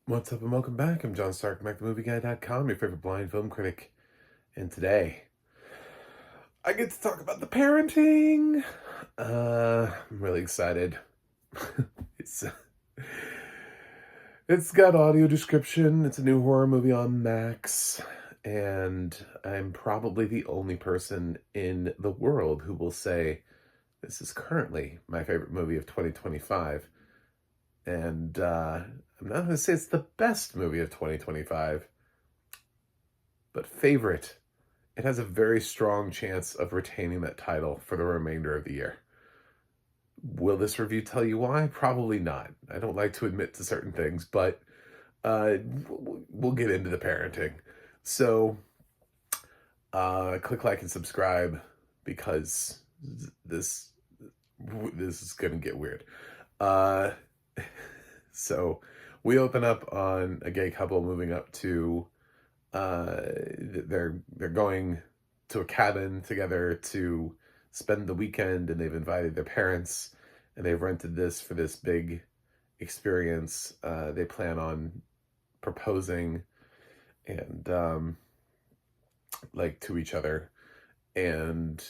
What's up and welcome back. I'm John Stark, MacTheMovieGuy.com, your favorite blind film critic. And today, I get to talk about the parenting. I'm really excited. it's it's got audio description. It's a new horror movie on Max, and I'm probably the only person in the world who will say this is currently my favorite movie of 2025. And I'm not going to say it's the best movie of 2025, but favorite. It has a very strong chance of retaining that title for the remainder of the year. Will this review tell you why? Probably not. I don't like to admit to certain things, but we'll get into the parenting. So, click like and subscribe because this this is gonna get weird. Uh, so we open up on a gay couple moving up to they're going to a cabin together to spend the weekend, and they've invited their parents, and they've rented this for this big experience. They plan on proposing and like to each other, and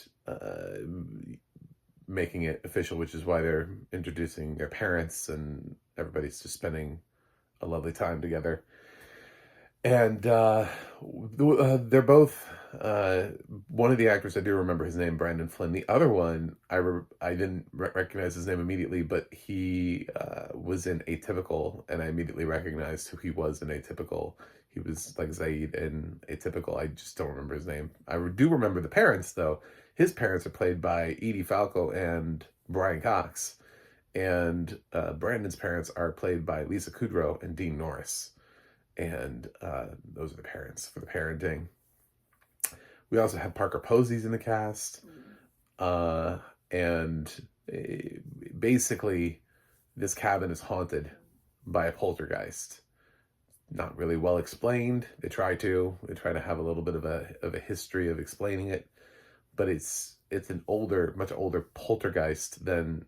making it official, which is why they're introducing their parents, and everybody's just spending a lovely time together. And they're both, one of the actors, I do remember his name, Brandon Flynn. The other one, I didn't recognize his name immediately, but he was in Atypical, and I immediately recognized who he was in Atypical. He was like Zaid in Atypical. I just don't remember his name. I do remember the parents, though. His parents are played by Edie Falco and Brian Cox. And Brandon's parents are played by Lisa Kudrow and Dean Norris. And those are the parents for the parenting. We also have Parker Posey's in the cast. And basically, this cabin is haunted by a poltergeist. Not really well explained. They try to have a little bit of a history of explaining it, but it's an much older poltergeist than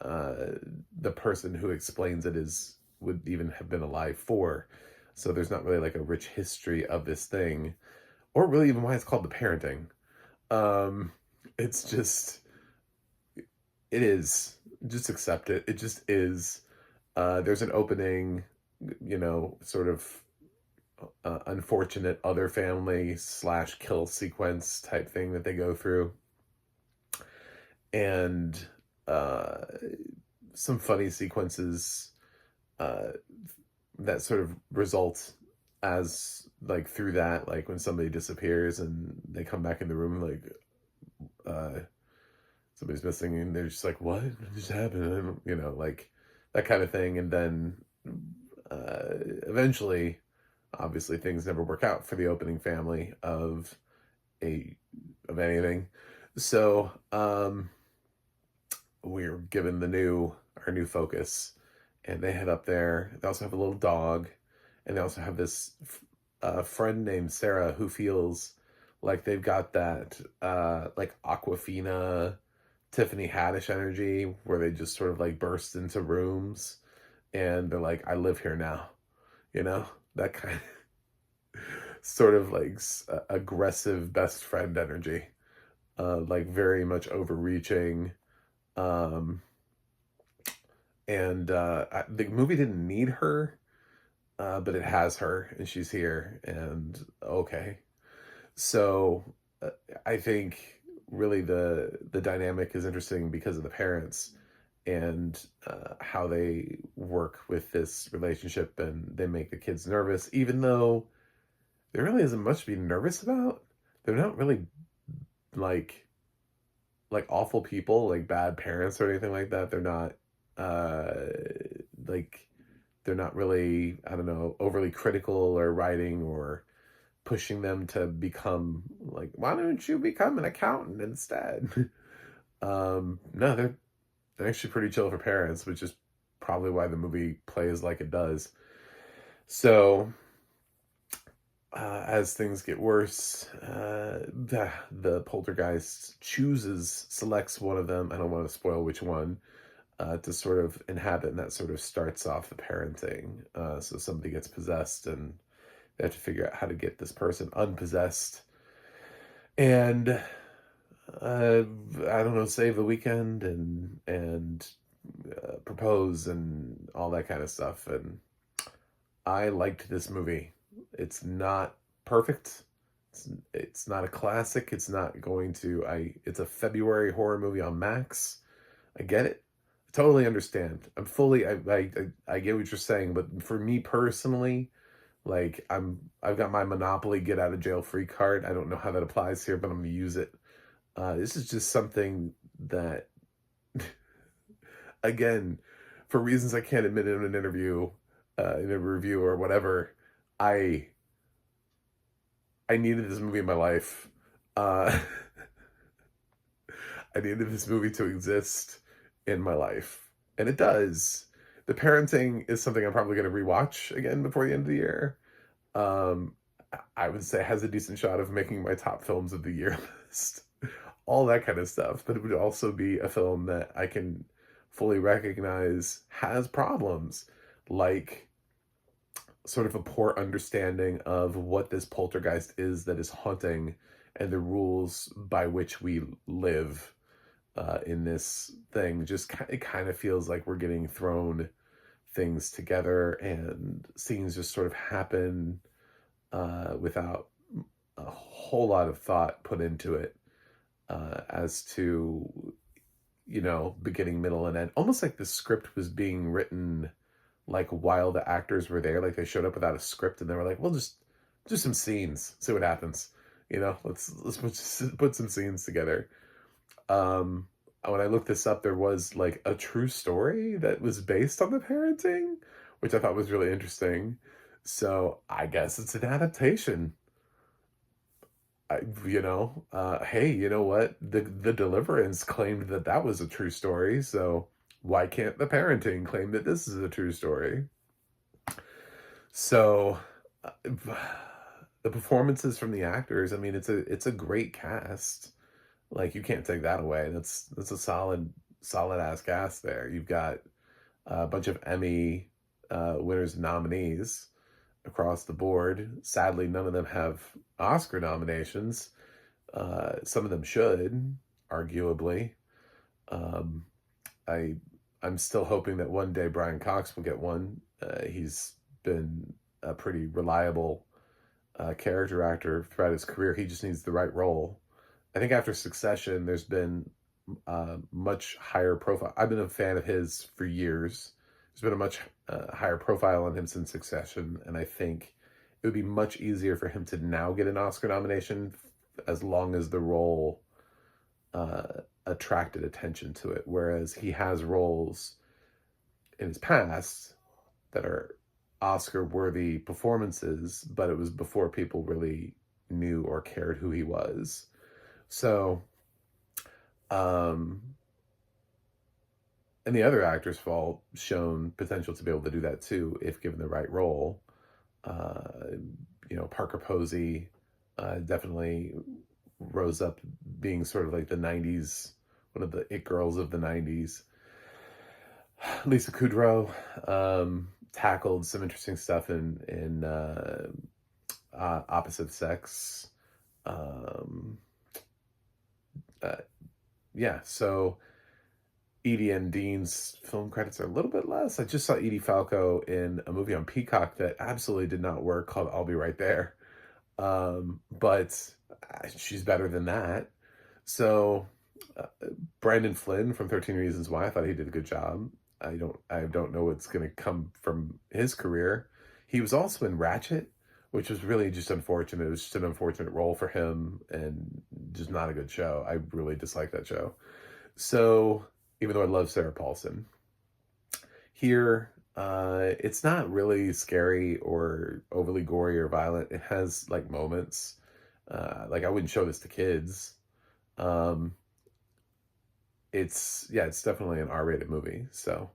the person who explains it would even have been alive for. So there's not really like a rich history of this thing, or really even why it's called the parenting. It's just, it is. Just accept it. It just is. There's an opening, sort of unfortunate other family / kill sequence type thing that they go through. And some funny sequences that sort of result as like through that, like when somebody disappears and they come back in the room, like somebody's missing, and they're just like, what just happened? Like that kind of thing. And then eventually, obviously, things never work out for the opening family of anything. So we're given our new focus, and they head up there. They also have a little dog, and they also have this friend named Sarah who feels like they've got that like Aquafina, Tiffany Haddish energy, where they just sort of like burst into rooms, and they're like, I live here now, that kind of sort of like aggressive best friend energy, like very much overreaching. And the movie didn't need her, but it has her, and she's here, and okay. So I think really the dynamic is interesting because of the parents, and how they work with this relationship, and they make the kids nervous, even though there really isn't much to be nervous about. They're not really like awful people, like bad parents or anything like that. They're not like, they're not really, I don't know, overly critical or writing or pushing them to become like, why don't you become an accountant instead? No, they're actually pretty chill for parents, which is probably why the movie plays like it does. So as things get worse, the poltergeist selects one of them. I don't want to spoil which one, to sort of inhabit, and that sort of starts off the parenting. So somebody gets possessed, and they have to figure out how to get this person unpossessed, and I don't know, save the weekend and propose and all that kind of stuff. And I liked this movie. It's not perfect. It's not a classic. It's not going to. It's a February horror movie on Max. I get it. I totally understand. I'm fully. I get what you're saying, but for me personally, like I've got my Monopoly get out of jail free card. I don't know how that applies here, but I'm gonna use it. This is just something that, again, for reasons I can't admit in an interview, in a review or whatever, I I needed this movie in my life. Uh, I needed this movie to exist in my life, and it does. The parenting is something I'm probably going to rewatch again before the end of the year. Um, I would say it has a decent shot of making my top films of the year list, all that kind of stuff. But it would also be a film that I can fully recognize has problems, like sort of a poor understanding of what this poltergeist is that is haunting and the rules by which we live in this thing. Just it kind of feels like we're getting thrown things together, and scenes just sort of happen without a whole lot of thought put into it, as to, beginning, middle, and end. Almost like the script was being written like while the actors were there. Like they showed up without a script and they were like, "Well, just do some scenes, see what happens." Let's put some scenes together. When I looked this up, there was like a true story that was based on the parenting, which I thought was really interesting. So I guess it's an adaptation. Hey, you know what? The Deliverance claimed that that was a true story. So why can't the parenting claim that this is a true story? So uh, the performances from the actors, I mean, it's a great cast. Like you can't take that away. That's a solid ass cast there. You've got a bunch of Emmy winners and nominees across the board. Sadly, none of them have Oscar nominations. Some of them should, arguably. Um, I I'm still hoping that one day Brian Cox will get one. He's been a pretty reliable character actor throughout his career. He just needs the right role. I think after Succession, there's been much higher profile. I've been a fan of his for years. There's been a much higher profile on him since Succession, and I think it would be much easier for him to now get an Oscar nomination as long as the role attracted attention to it. Whereas he has roles in his past that are Oscar-worthy performances, but it was before people really knew or cared who he was. So, um, and the other actors have all shown potential to be able to do that too, if given the right role. Uh, Parker Posey definitely rose up being sort of like the 90s, one of the it girls of the 90s. Lisa Kudrow tackled some interesting stuff in opposite sex. Um, uh, yeah, so Edie and Dean's film credits are a little bit less. I just saw Edie Falco in a movie on Peacock that absolutely did not work called I'll Be Right There. But she's better than that. So uh, Brandon Flynn from 13 Reasons Why, I thought he did a good job. I don't know what's going to come from his career. He was also in Ratchet, which was really just unfortunate. It was just an unfortunate role for him and just not a good show. I really dislike that show. So even though I love Sarah Paulson, here it's not really scary or overly gory or violent. It has like moments. Like I wouldn't show this to kids. Um, it's definitely an R-rated movie. So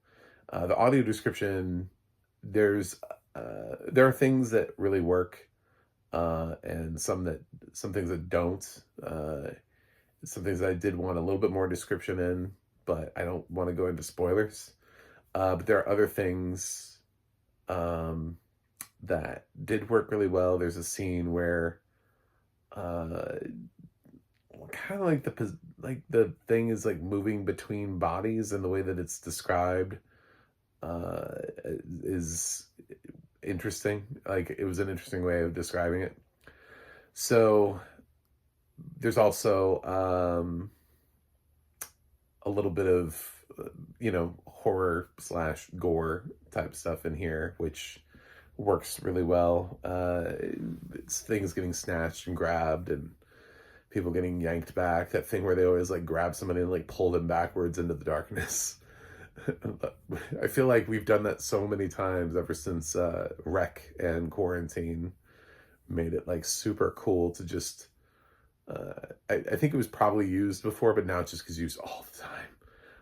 the audio description, there's there are things that really work, and some things that don't. Some things I did want a little bit more description in, but I don't want to go into spoilers. But there are other things um, that did work really well. There's a scene where uh, kind of like the thing is like moving between bodies, and the way that it's described uh, is interesting. Like, it was an interesting way of describing it. So there's also a little bit of horror slash gore type stuff in here, which works really well. It's things getting snatched and grabbed, and people getting yanked back. That thing where they always like grab somebody and like pull them backwards into the darkness. I feel like we've done that so many times ever since Rec and Quarantine made it like super cool to just. I think it was probably used before, but now it just gets used all the time.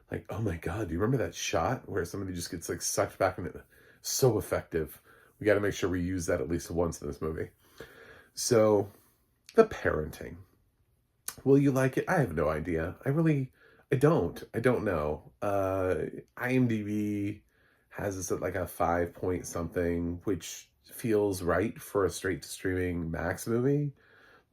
Like, oh my God, do you remember that shot where somebody just gets like sucked back in it? So effective. We got to make sure we use that at least once in this movie. So, the parenting. Will you like it? I have no idea. I don't. I don't know. IMDb has this at like a 5 point something, which feels right for a straight to streaming Max movie.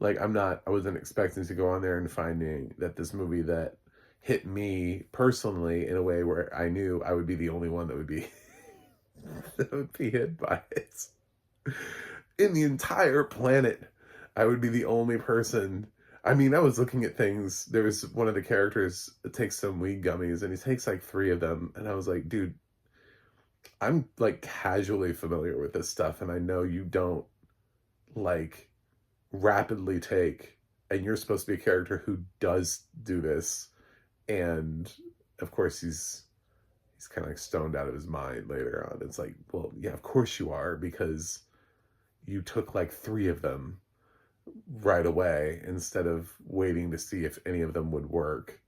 Like, I wasn't expecting to go on there and finding that this movie that hit me personally in a way where I knew I would be the only one that would be that would be hit by it. In the entire planet, I would be the only person. I mean, I was looking at things. There was one of the characters that takes some weed gummies, and he takes like 3 of them, and I was like, dude, I'm like casually familiar with this stuff, and I know you don't like rapidly take, and you're supposed to be a character who does do this. And of course he's kind of like stoned out of his mind later on. It's like, well, yeah, of course you are, because you took like 3 of them right away instead of waiting to see if any of them would work.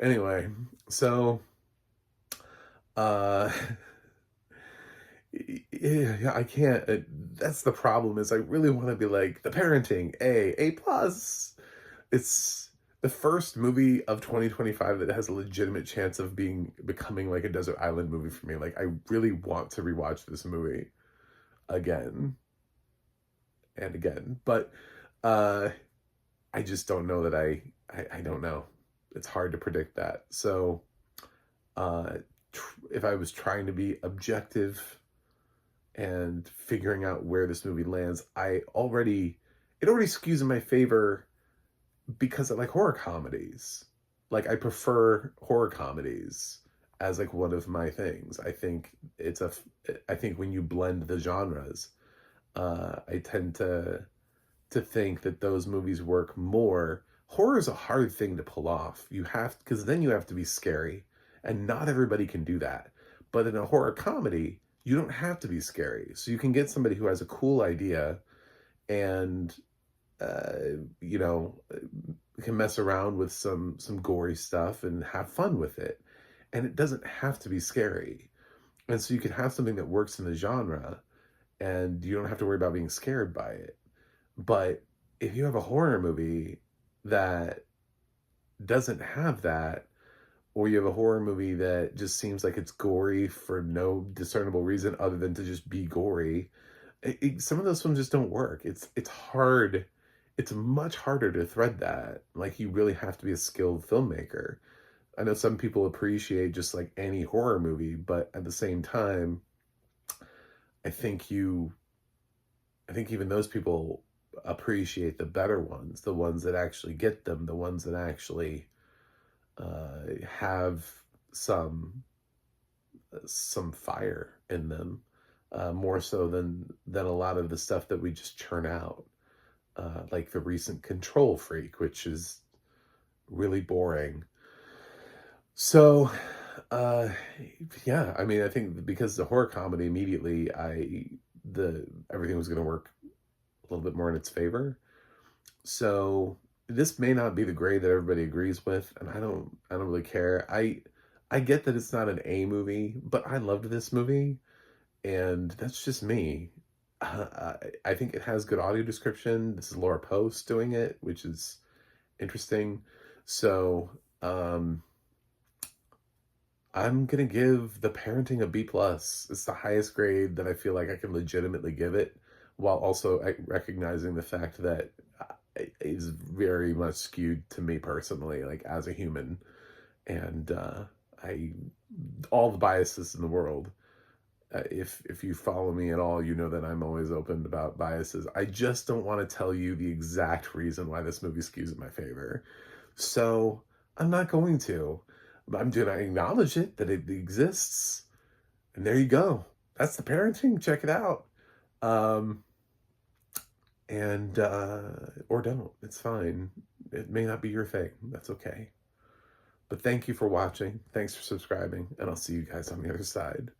Anyway, so uh yeah, I can't. That's the problem. Is I really want to be like, the parenting A plus. It's the first movie of 2025 that has a legitimate chance of becoming like a desert island movie for me. Like, I really want to rewatch this movie again and again, but uh I just don't know that I don't know. It's hard to predict that. So uh if I was trying to be objective and figuring out where this movie lands, it already skews in my favor because I like horror comedies. Like, I prefer horror comedies as like one of my things. I think when you blend the genres, I tend to think that those movies work more. Horror is a hard thing to pull off. Because then you have to be scary, and not everybody can do that. But in a horror comedy, you don't have to be scary. So you can get somebody who has a cool idea and you know, can mess around with some gory stuff and have fun with it. And it doesn't have to be scary. And so you can have something that works in the genre, and you don't have to worry about being scared by it. But if you have a horror movie that doesn't have that, or you have a horror movie that just seems like it's gory for no discernible reason other than to just be gory, some of those films just don't work. It's hard. It's much harder to thread that. Like, you really have to be a skilled filmmaker. I know some people appreciate just like any horror movie, but at the same time, I think even those people appreciate the better ones, the ones that actually get them, the ones that actually have some fire in them, more so than a lot of the stuff that we just churn out, like the recent Control Freak, which is really boring. So, uh, yeah, I mean, I think because the horror comedy, immediately, everything was going to work a little bit more in its favor. So this may not be the grade that everybody agrees with, and I don't really care. I get that it's not an A movie, but I loved this movie, and that's just me. I think it has good audio description. This is Laura Post doing it, which is interesting. So Um, I'm gonna give The Parenting a B plus. It's the highest grade that I feel like I can legitimately give it, while also recognizing the fact that it is very much skewed to me personally, like as a human, and I all the biases in the world. If you follow me at all, you know that I'm always open about biases. I just don't want to tell you the exact reason why this movie skews in my favor. So I'm not going to. I'm going to acknowledge it, that it exists. And there you go. That's The Parenting. Check it out. Um, and, or don't. It's fine. It may not be your thing. That's okay. But thank you for watching. Thanks for subscribing. And I'll see you guys on the other side.